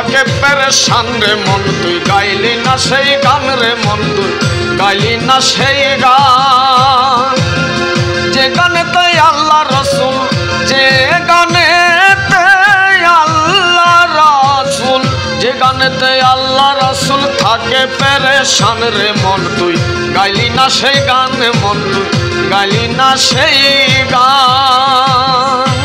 থাকে পেরেশান রে মন তুই গাইলি না সেই গান রে মন তুই গাইলি না সেই গান যে গানেতে আল্লাহ রসুল যে গানেতে আল্লাহ রসুল যে গানেতে আল্লাহ রসুল থাকে পেরেশান রে মন তুই গাইলি না সেই গান মন তুই গাইলি না সেই গান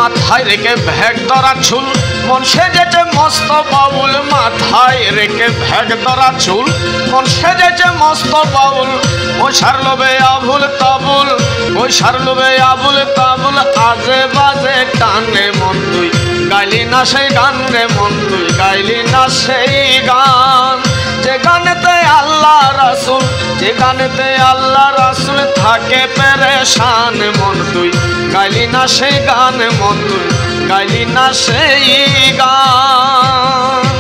মাথায় রেখে ভেগ ধরা চুল মন সেজেছে মস্ত বাউল মাথায় রেখে ভেগ ধরা চুল মন সেজেছে মস্ত বাউল ওই সারলবে আবুল তাবুল ওই সারলবে আবুল তাবুল আজে বাজে টানে মন তুই গাইলি না সেই গান রে মন তুই গাইলি না সেই গান যে গানেতে আল্লাহ রাসূল যে গানেতে আল্লাহ রাসূল থাকে পেরেশান মন তুই গাইলি না সেই গান মন তুই গাইলি না সেই গান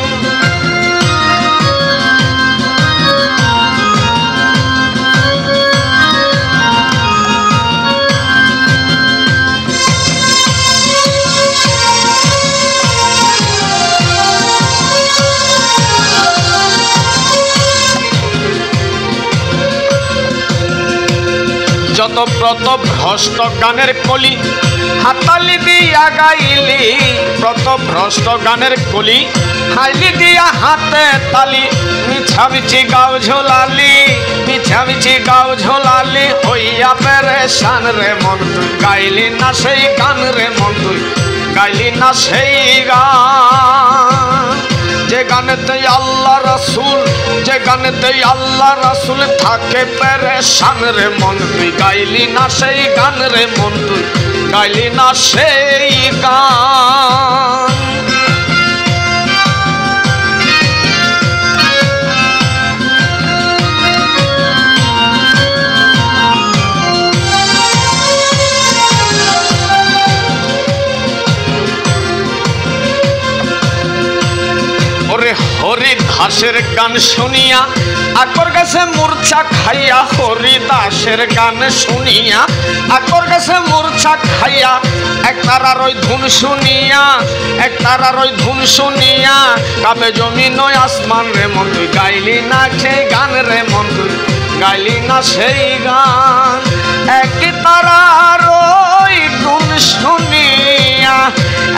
যত প্রত ভ্রষ্ট গানের কলি হাতালি দিয়া গাইলি প্রত ভ্রষ্ট গানের কলি হাইলি দিয়া হাতে তালি মিছামিছি গাও ঝোলালি মিছামিছি গাও ঝোলালি হইয়া পেরেশান রে মন তুই গাইলি না সেই গান রে মন তুই গাইলি না সেই গান যে গানেতে আল্লাহ রাসূল যে গানেতে আল্লাহ রাসূল থাকে পেরেশান রে মন তুই গাইলি না সেই গান রে মন তুই গাইলি না সেই গান হরিদাসের গান শুনিয়া আকর গেছে মূর্ছা খাইয়া হরিদাসের গান শুনিয়া আকর গেছে মূর্ছা খাইয়া এক তারার ওই ধুন শুনিয়া এক তারার ওই ধুন শুনিয়া কাবে জমিন ওই আসমান রে মন তুই গাইলি না সেই গান রে মন তুই গাইলি না সেই গান এক তারার ওই ধুন শুনিয়া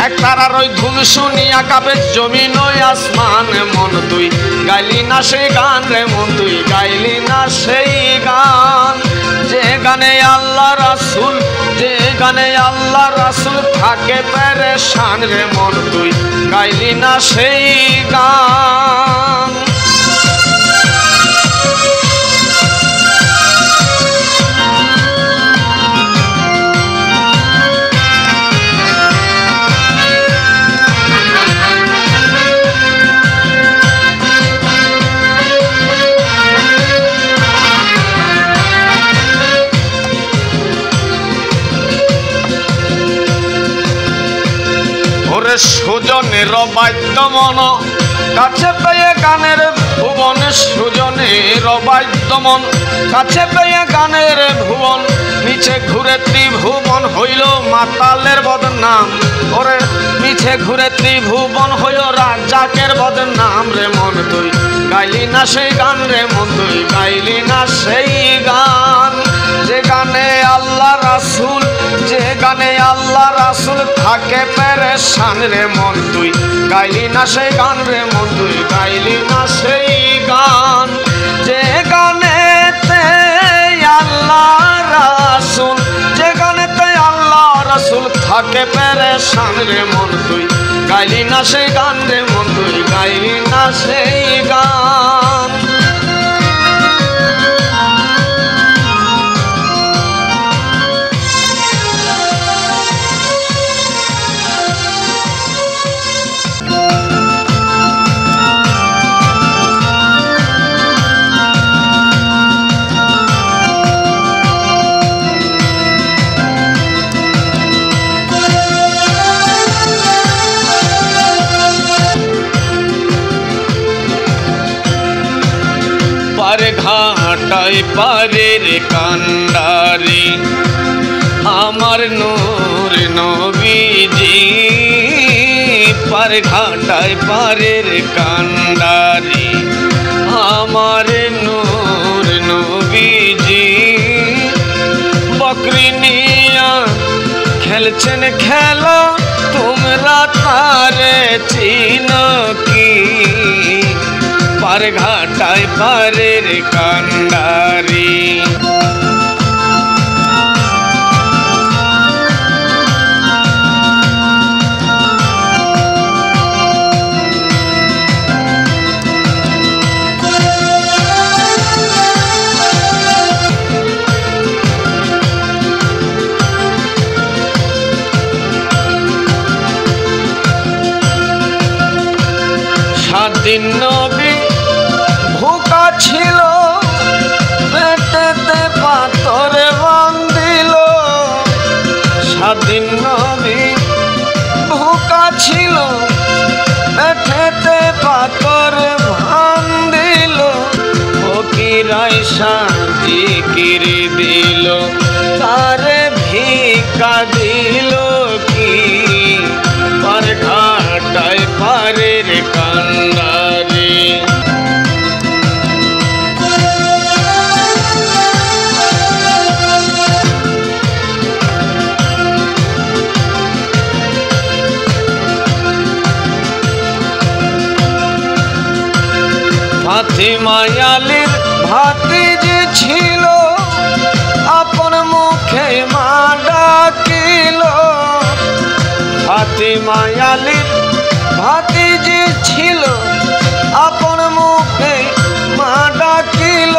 এক তারার ওই ধুন শুনিয়া কাবে জমিন ওই আসমান মন তুই গাইলি না সেই গান রে মন তুই গাইলি না সেই গান যে গানে আল্লাহ রাসূল যে গানে আল্লাহ রাসূল থাকে পেরেশান রে মন তুই গাইলি না সেই গান সুজনের বাদ্য মন কাছে পেয়ে গানের ভুবন সুজনের বাদ্য মন কাছে পেয়ে গানের ভুবন মিছে ঘুরে ত্রিভুবন হইল মাতালের বদনাম ওরে মিছে ঘুরে ত্রিভুবন হইল রাজাকের বদনাম রে মন তুই গাইলি না সেই গান রে মন তুই গাইলি না সেই গান যে গানে আল্লাহ রাসূল যে গানে আল্লাহ রাসূল থাকে পেরেশান রে মন তুই গাইলি না সেই গান রে মন তুই গাইলি না সেই গান যে গানেতে আল্লাহ রাসূল যে গানেতে আল্লাহ রাসূল থাকে পেরেশান রে মন তুই গাইলি না সেই গান রে মন তুই গাইলি না সেই গান ঘাটায় পারের কান্ডারি আমার নূর নবীজি পার ঘাটায় পারের কান্ডারি আমার নূর নবীজি বকরি নিয়া খেলছেন খেলা তোমরা তারে চিনো কি পার ঘাটায় পারের কান্ডারি স্বাধীন নবী ভুকা ছিল পেটেতে পাথরে বান্ধিল স্বাধীন নবী ভুকা ছিল পেটেতে পাথরে বান্ধিল ফকিরাই জিকির দিল তারে ভিক্ষা দিল কি পার ঘাটায় পারের কান্ডারি ফাতিমা আলীর ভাতিজি ছিল আপন মুখে মা ডাকিল ফাতিমা আলীর ভাতিজি ছিল আপন মুখে মা ডাকিল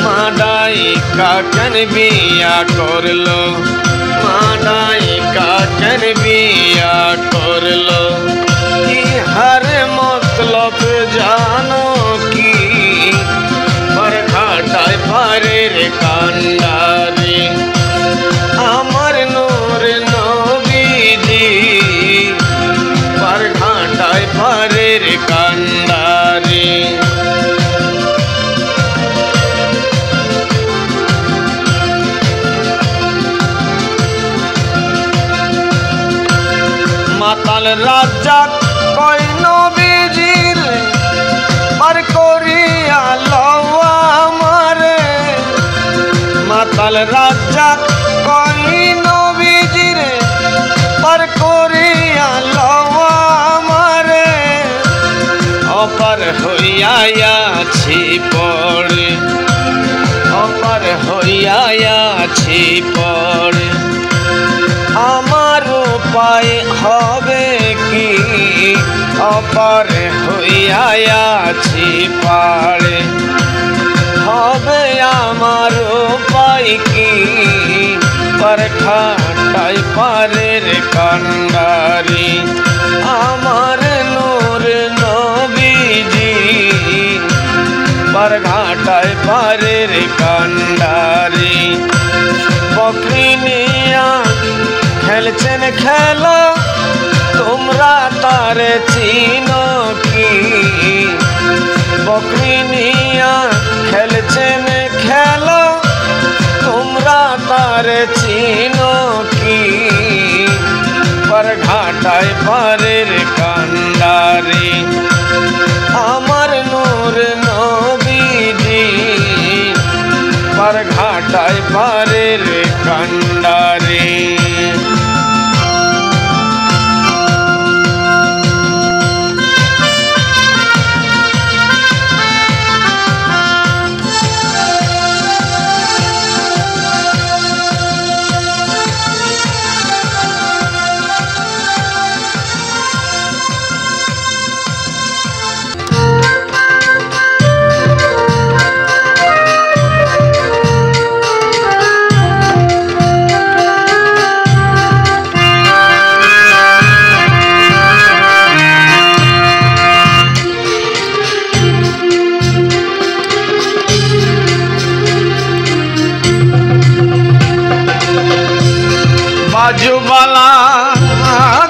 মা ডাইকা কেন বিয়া করলো মা ডাইকা কেন বিয়া করলো ইহার মতলব জানো কি পার ঘাটায় পারের কান্ডারি আমার নূর নবীজি পার ঘাটায় পারের কান্ডারি মাতাল রাজ্জাক কয় নবীজির পার করিয়া লওয়া আমারে মাতাল রাজ্জাক কয় নবীজির পার করিয়া লওয়া আমারে অপার হইয়া আছি পড়ে অপার হইয়া আছি পড়ে আমার উপায় হবে কি অপার হইয়া আছি পারে হবে আমার উপায় কি পার ঘাটায় পারের কান্ডারি আমার নূর নবীজি পার ঘাটায় পারের কান্ডারি বকরি নিয়া খেলছেন খেলা তোমরা তারে চিনো কি বকরি নিয়া খেলছেন খেলা তোমরা তারে চিনো কি পার ঘাটায় পারের কান্ডারি আমার নূর নবীজি পার ঘাটায় পারের কান্ডারি बाजूवाला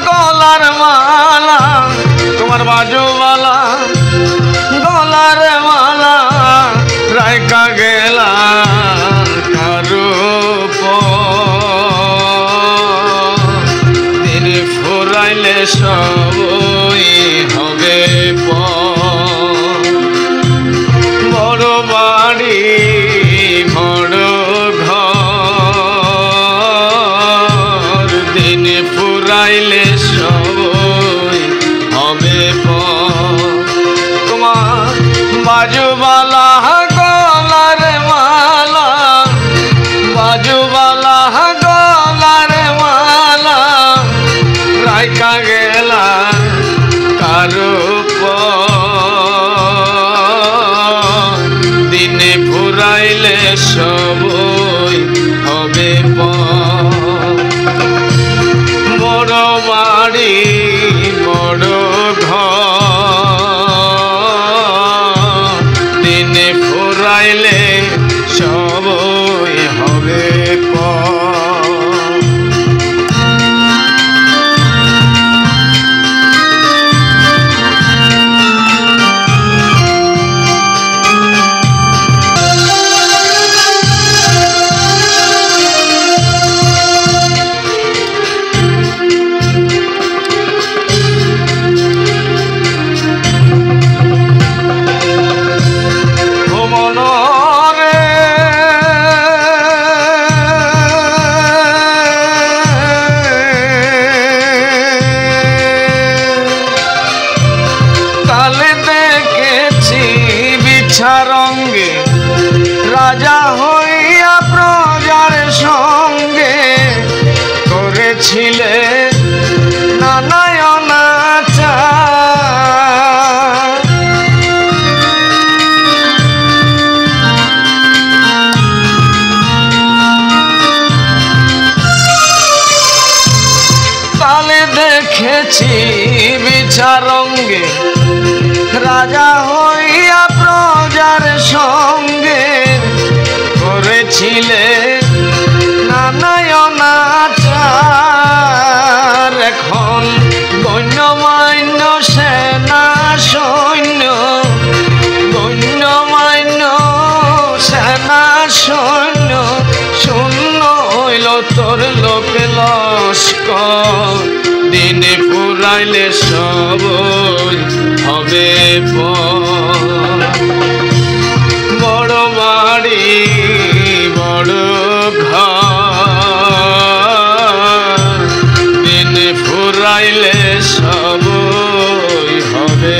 गलार माला तुम्हार बाजूवाला गलार माला राय থাইকা গেলা কারো দিনে ফুরাইলে সবই হবে বড় বাড়ি বড় ঘর দিনে ফুরাইলে সবই হবে রঙ্গে রাজা হইয়া প্রজার সঙ্গে করেছিলে নানায় অনাচার তালে দেখেছি বিচারঙ্গে রাজা হইয়া প্রজার সঙ্গে করেছিলে নানায় অনাচার এখন গণ্যমান্য সেনা সৈন্য গণ্যমান্য সেনা সৈন্য শূন্য হইল তোর লোকে লস্কর দিনে ফুরাইলে সবই হবে বড় বাড়ি বড় ঘর দিনে ফুরাইলে সবই হবে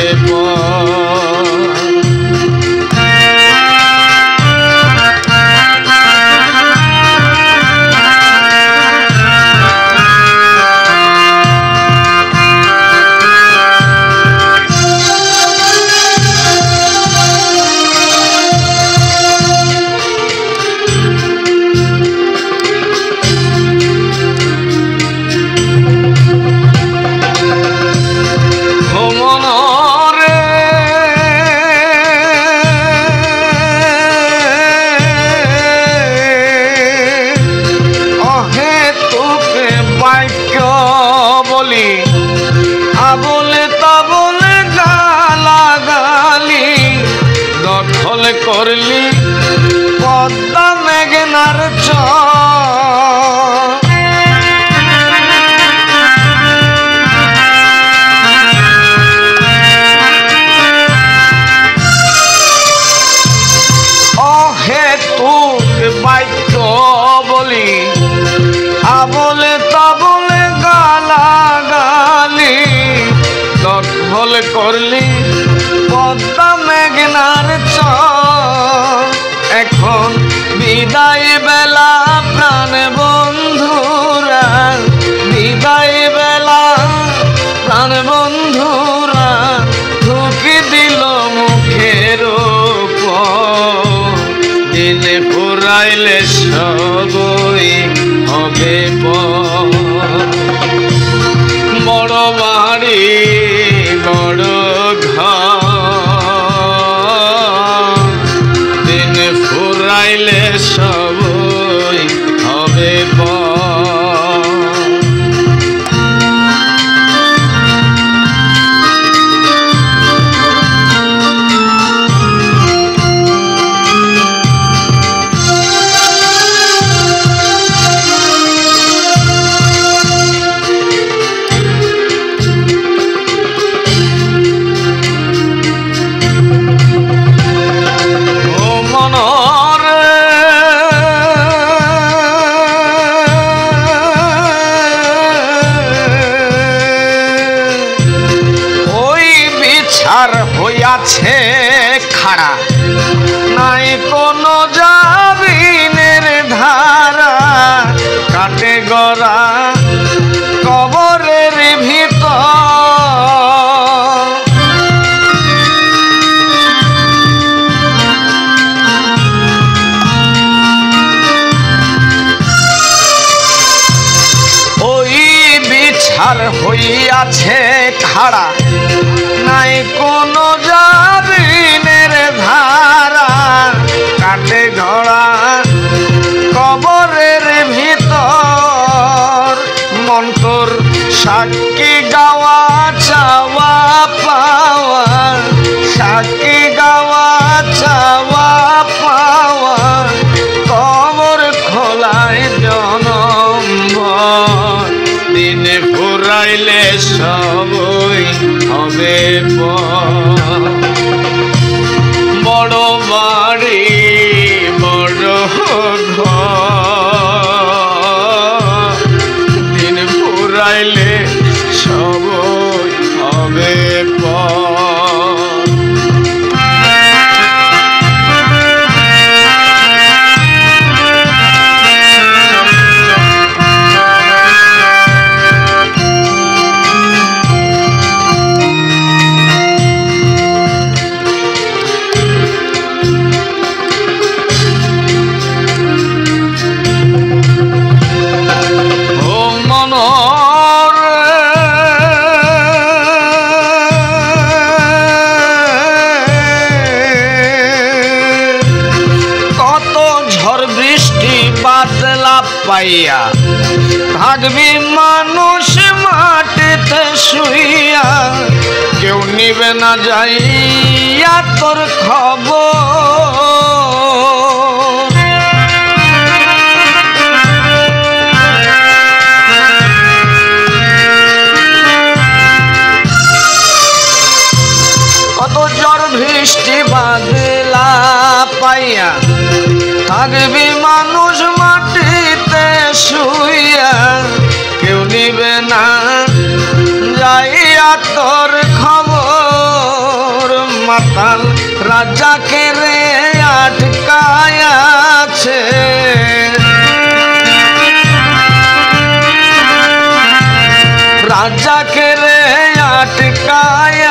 আবলে তাবলে গালাগালি দখল করলি পদ্মা মেঘনার অহেতুক বাক্য বলি আবলে তাবলে গালাগালি দখল করলি পদ্মা মেঘনার এখন বিদায় বেলা প্রাণ বন্ধুরা বিদায় বেলা প্রাণ বন্ধুরা ঢুকি দিল মুখের দিনে ফুরাইলে সবই হবে বড় বাড়ি বড় ঘর দিনে ফুরাইলে সবই হবে হইয়াছে খাড়া নাই কোনো জামিনের ধারা কাটে গড়া কবরের ভিড় আছে খাড়া নাই কোনো জাবিনের ধারা কাটে ঘোড়া কবরের ভিতর মন্তর সাক্ষী গাওয়া চাওয়া পাওয়া সাক্ষী গাওয়া চাওয়া পাওয়া কবর খোলায় জনম দিন ফুরাইলে সবই হবে বড় বাড়ি বড় ঘর দিন ফুরাইলে সবই হবে পাইয়া থাকবি মানুষ মাটিতে শুইয়া কেউ নিবে না যাইয়া তোর খবর কত ঝড় বৃষ্টি বাদলা পাইয়া থাকবি মানুষ মাটিতে শুইয়া কেউ নিবে না যাইয়া তোর খবর মাতাল রাজাকে রে আটকায় আছে রাজাকে রে আটকায়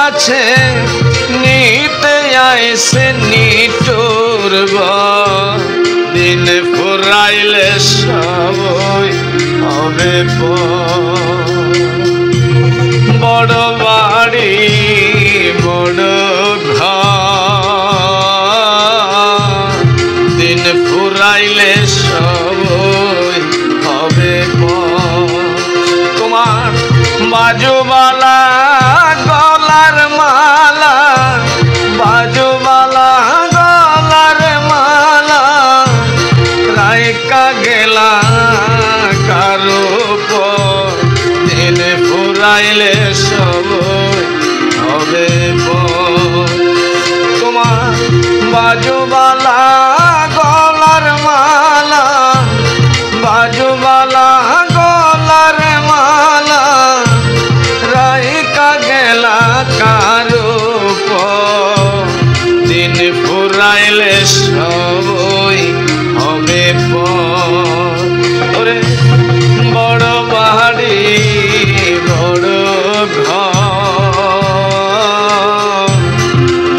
আছে নিতে আইসে নিটুর দিন ফুরাইলে সবই হবে বড় বাড়ি বড় ঘর দিন ফুরাইলে সবই হবে তোমার বাজুবালা গলার মালা বাজুবালা গলার মালা রাইকা গেলা কারো দিন ফুরাইলে সবই হবে তোমার বাজুবালা গলার মালা বাজুবালা গলার মালা রাইকা গেলা কারো দিন ফুরাইলে সবই হবে ওরে বড় বাড়ি বড় ঘর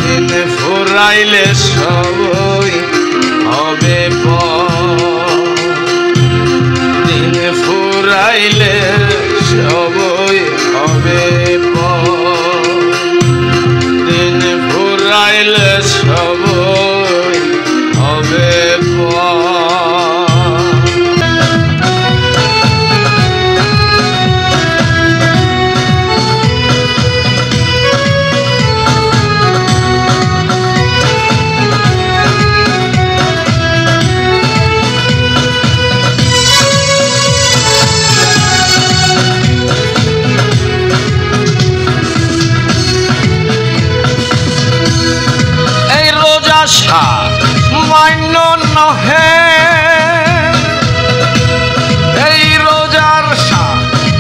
দিন ফুরাইলে সবই হবে দিন ফুরাইলে সবই হবে দিন ফুরাইলে সবই হবে আশা মান্য নহে এই রোজার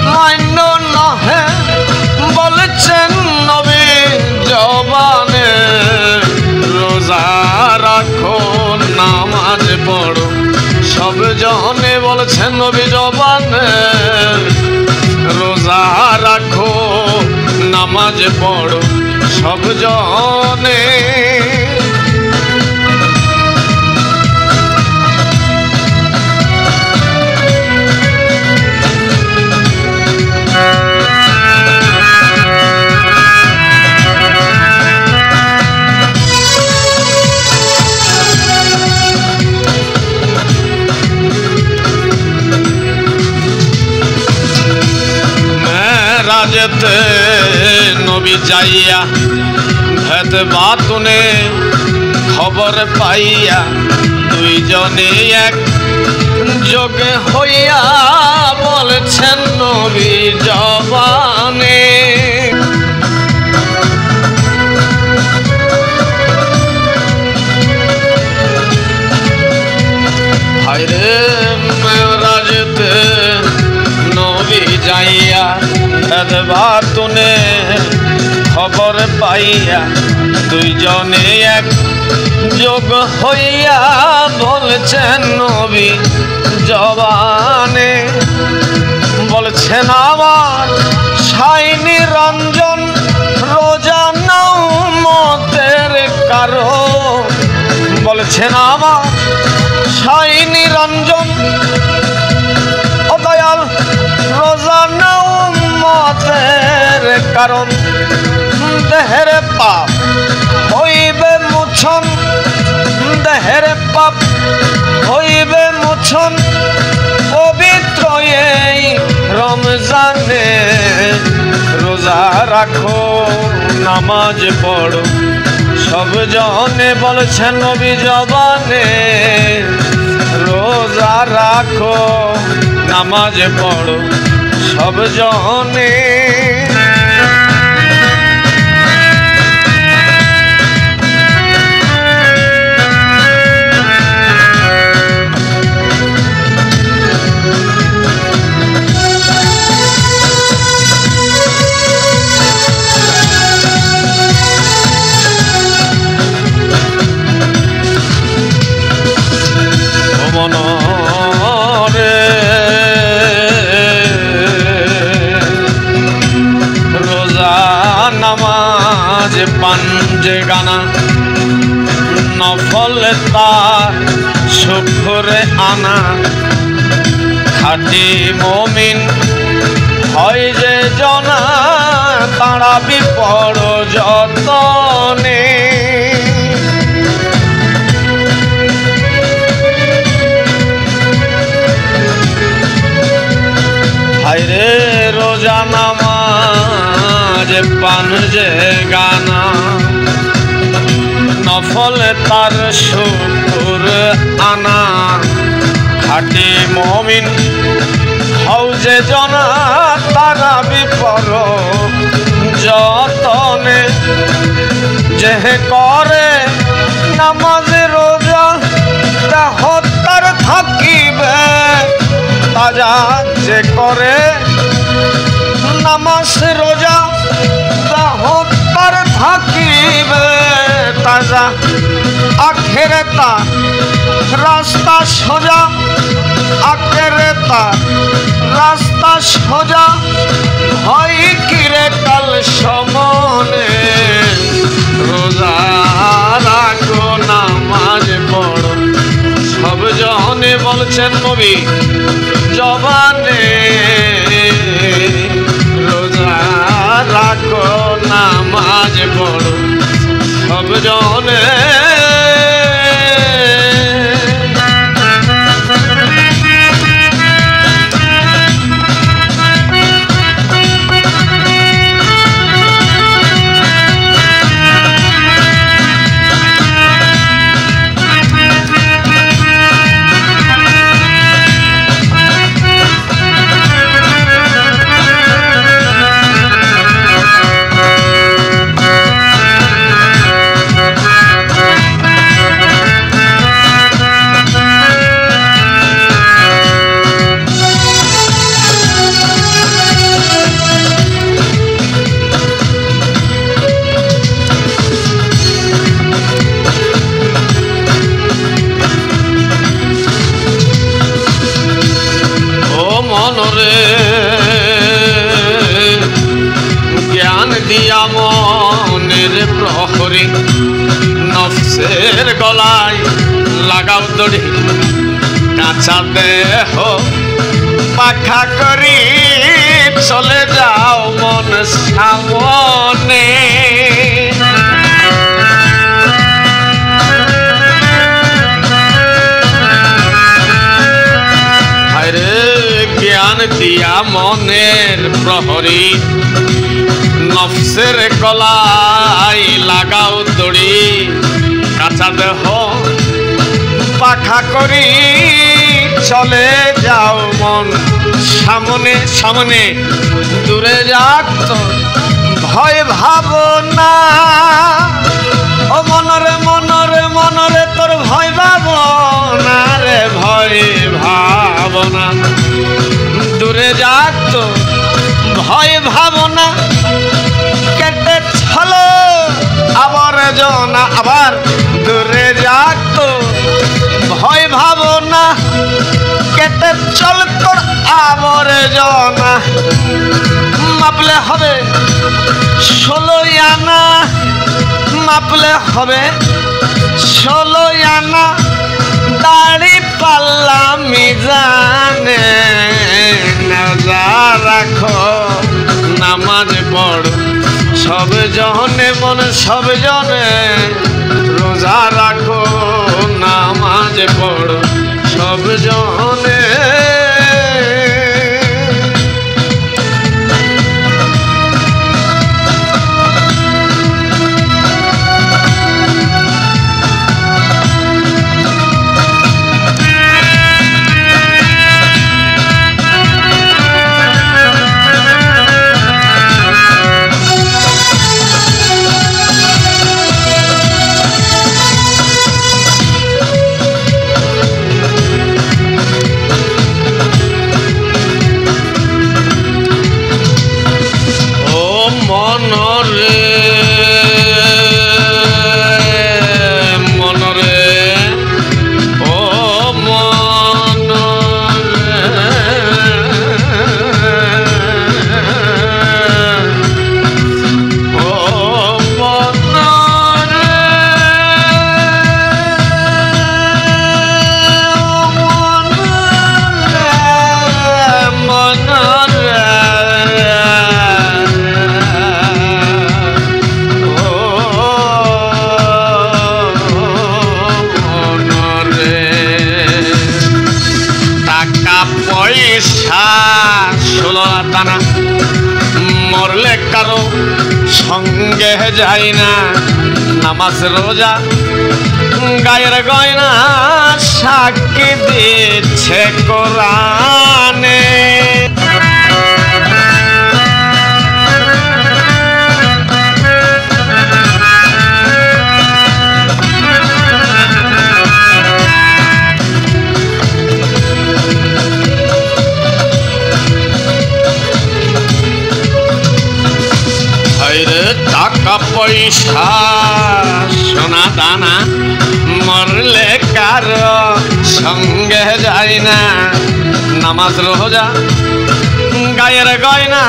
মান্য নহে বলছেন নবী জবানে রোজা রাখো নামাজ পড়ো সব জনে বলছেন নবী জবানে রোজা রাখো নামাজ পড়ো সব জনে রাজেতে নবী যাইয়া ভেদ বাতুনে খবর পাইয়া দুইজনে এক যোগে হইয়া বলছেন নবী জবানে হায়রে মেরাজতে নবী যাইয়া ভেদ বাতুনে খবর পাইয়া দুইজনে এক যোগ হইয়া বলছেন নবী জবানে বলছেন আমার সাইনি রঞ্জন রোজা নাও মতের কারণ বলছেন আমার সাইনি রঞ্জন ও দয়াল রোজা নাও মতের কারণ দেহের পাপ হইবে মোচন দেহের পাপ হইবে মোচন পবিত্র এই রমজানে রোজা রাখো নামাজ পড়ো সব জনে বলছেন নবী জবানে রোজা রাখো নামাজ পড়ো সব জনে নামাজ পাঞ্জে গানা নফল তার শুকরে আনা খাঁটি মুমিন হয় যে জনা তারা বিপদ যতনে হায়রে রোজা নামাজ পাঞ্জে গানা নফল তার শুকুর আনা খাঁটি মুমিন হও যে জনা তারা বিপদ যতনে যে করে নামাজ রোজা দেহ তার থাকিবে তাজা যে করে নামাজ রোজা দেহ তার থাকিবে তাজা আখেরে তার রাস্তা সোজা আখেরে তার রাস্তা সোজা হয় কিরে কাল সমনে রোজা রাখো নামাজ পড়ো সব জনে বলছেন নবী জবানে রোজা রাখো নামাজ পড়ো সব জনে জ্ঞান দিয়া মনের প্রহরী নফসের গলায় লাগাও দড়ি কাঁচা দেহ পাখা করি চলে যাও মন সামনে জ্ঞান দিয়া মনের প্রহরী নফসের গলায় লাগাও দড়ি, কাঁচা দেহ পাখা করি চলে যাও মন সামনে সামনে, দূরে যাক তো ভয় ভাবনা। ও মনরে মনরে মনরে তোর ভয় ভাবনা রে, ভয় ভাবনা। দূরে যাক তো ভয় ভাবনা, কেটে ছলো আবর্জনা। আবার দূরে যাক তো ভয় ভাবনা, কেটে চল তোর আবর্জনা। মাপলে হবে 16 আনা, মাপলে হবে 16 আনা। দাড়ি পাল্লা মিজানে, রোজা রাখো নামাজ পড় সব জনে মন সব জনে। রোজা রাখো নামাজ পড় সব জনে। মরলে কারো সঙ্গে যাই না, নামাজ রোজা গায়ের গয়না সাক্ষী দিচ্ছে কোরআনে। টাকা পয়সা সোনা দানা মরলে কারো সঙ্গে যায় না, নামাজ রোজা গায়ের গয়না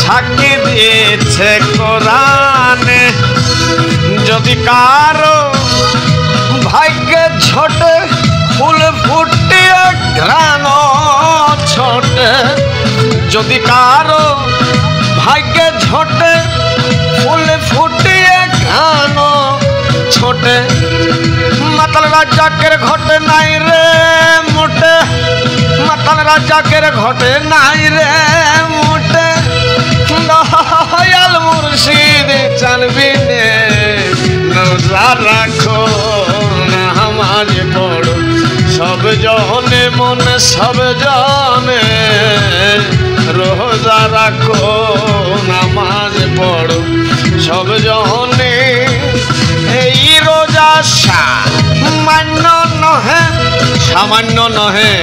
সাক্ষী দিয়েছে কোরআনে। যদি কারো ভাগ্যে ছোটে ফুল ফুটিয়ে ঘ্রাণ ছোটে, যদি কারো ভাগ্যে ছোটে ফুল ফুটিয়ে ঘ্রাণ ছোটে, মাতাল রাজাকের ঘটে নাই রে মোটে, মাতাল রাজাকের ঘটে নাই রে মোটে। দয়াল মুর্শিদ জানবি নে, রোজা রাখো নামাজ পড়ো সব জনে মন সব জনে। রোজা রাখো নামাজ পড়ো সব জনে। এই রোজা সামান্য নহে, সামান্য নহে,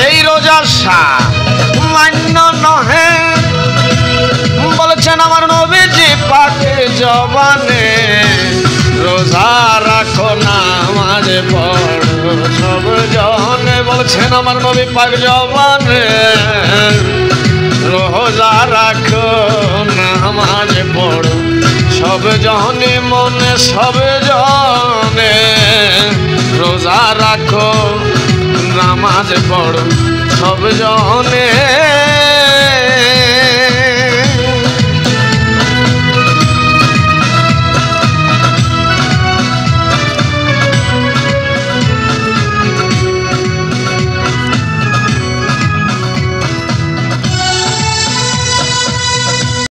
এই রোজা সামান্য নহে। বলেছেন আমার নবীজি পাকে জবানে, রোজা রাখো নামাজ পড়ো সব জনে। বলছেন আমার নবী পাক জবানে, রোজা রাখো নামাজ পড়ো সব জনে মনে সব জনে। রোজা রাখো নামাজ পড়ো সব জনে।